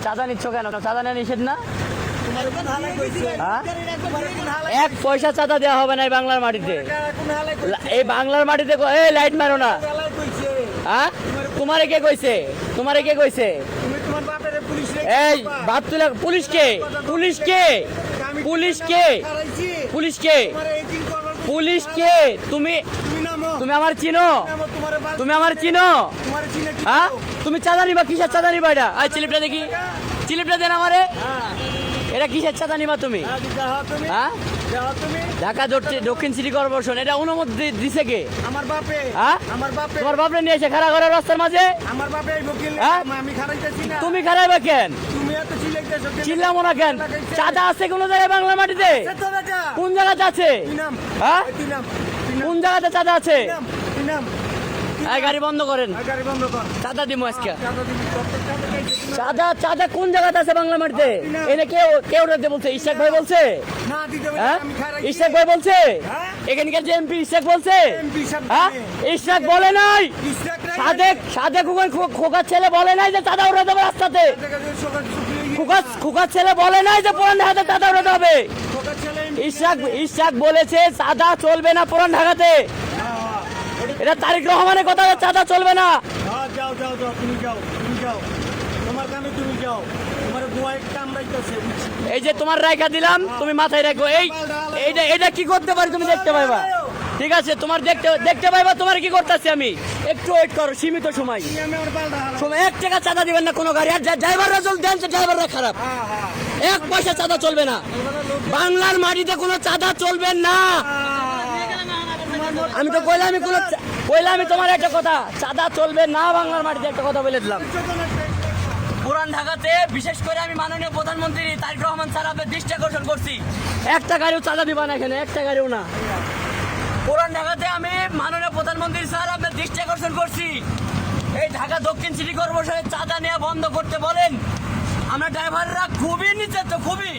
চাঁদা নিচ্ছ কেন? চাঁদা নেওয়া নিষেধ না? তোমার কোন হালাই কইছে? হ্যাঁ? তোমার কোন হালাই? এক পয়সা চাঁদা দেওয়া হবে না এই বাংলার মাটিতে। কোন হালাই কইছে? এই বাংলার মাটিতে এই লাইট মারো না। হালাই কইছে? হ্যাঁ, তোমারে কে কইছে? তোমারে কে কইছে? তুমি তোমার বাপের পুলিশ রে এই বাপ তুলে পুলিশ কে? পুলিশ কে? পুলিশ কে? হারাইছি। পুলিশ কে? তোমার এই দিন করবার পুলিশ কে? তুমি তুমি নামো। তুমি আমার চিনো? নামো তোমার বাপ। তুমি আমার চিনো? তোমার চিনে কি? হ্যাঁ, তুমি চাঁদা নিবা? কিসের চাঁদা নিবা এটা? এই চিলিপটা দেখি, চিলিপটা দেন আমারে। হ্যাঁ। এটা কিসের চাঁদা নিবা তুমি? হ্যাঁ, যাও তুমি। হ্যাঁ, যাও তুমি। ঢাকা দক্ষিণ সিটি কর্পোরেশন এটা অনুমতি দিছে কে? আমার বাপে। হ্যাঁ? আমার বাপে। তোমার বাপরে নিয়ে এসে খাড়া করে রাস্তার মাঝে? আমার বাপে এই বকিল হ্যাঁ? আমি খারাইতেছি না। তুমি খারাইবা কেন? তুমি এত চিল্লাইতেছো কেন? চিল্লামো না কেন? চাঁদা আছে কোন জায়গায় বাংলা মাটিতে? সে তো বেটা। কোন জায়গাতে আছে? তুই নাম। হ্যাঁ, তুই নাম। কোন জায়গাতে চাঁদা আছে? তুই নাম। এই গাড়ি বন্ধ করেন, আর গাড়ি বন্ধ কর। চাঁদা দিমু আজকে। চাঁদা দিবি, কত চাঁদা চাইছিস? চাঁদা চাঁদা কোন জায়গাতে আছে বাংলা মাটিতে? এনে কেউ কেউ রাখতে বলছে? ইশাক ভাই বলছে? না দিতে হবে না, হ্যাঁ, আমি খারাইছি। ইশাক ভাই বলছে? হ্যাঁ? এখানকার যে এমপি ইশাক বলছে? এমপি সাহেব হ্যাঁ, জানে। ইশাক বলে নাই? ইসরাক রাই- সাদেক খোকার ছেলে বলে নাই যে চাঁদা উড়াতে হবে রাস্তাতে? জায়গায় যে সকাল শুকিয়ে গিয়ে- খোকার ছেলে বলে নাই যে পুরান ঢাকাতে চাঁদা উড়াতে হবে? সকাল ছেলে এমপি ইশাক বলেছে চাঁদা চলবে না পুরান ঢাকাতে। এটা তারেক রহমানের কথা, চাঁদা চলবে না। হ্যাঁ, যাও যাও যাও, তুমি যাও, তুমি যাও। তোমার কামে তুমি যাও। তোমার বুয়া একটা আমরাইতেছে, বুঝছি। এই যে তোমার রাইখা দিলাম, তুমি মাথায় রাখো। এইটা এটা কি করতে পারি তুমি দেখতে পাইবা। ঠিক আছে, তোমার দেখতে পাইবা তোমার কি করতেছি আমি। একটু ওয়েট করো, সীমিত সময়। তুমি আমি আমার পাল্টা হালাই। সময় 1 টাকা চাঁদা দিবেন না কোনো গাড়ি। আর ড্রাইভাররা চলতে দেন, ড্রাইভাররা খারাপ। হ্যাঁ, হ্যাঁ। 1 পয়সা চাঁদা চলবে না বাংলার মাটিতে, কোনো চাঁদা চলবে না। আমি তো কইলাম তোমার একটা কথা, চাঁদা চলবে না বাংলার মাটিতে, একটা কথা বলে দিলাম। পুরান ঢাকাতে বিশেষ করে আমি মাননীয় প্রধানমন্ত্রী তারেক রহমান স্যার আপনার দৃষ্টি আকর্ষণ করছি, একটা গাড়িও চাঁদা দিবা না এখানে, একটা গাড়িও না। পুরান ঢাকাতে আমি মাননীয় প্রধানমন্ত্রী স্যার আপনার দৃষ্টি আকর্ষণ করছি, এই ঢাকা দক্ষিণ সিটি কর্পোরেশনের চাঁদা নেওয়া বন্ধ করতে বলেন। আমরা ড্রাইভাররা খুবই নির্যাতিত, খুবই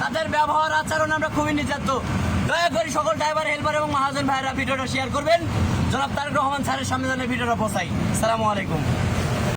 তাদের ব্যবহার আচরণ আমরা খুবই নির্যাতিত। দয়া করে সকল ড্রাইভার, হেল্পার এবং মহাজন ভাইয়েরা ভিডিওটা শেয়ার করবেন, জনাব তারেক রহমান স্যারের সামনে যেন ভিডিওটা পৌঁছাই। আসসালামু আলাইকুম।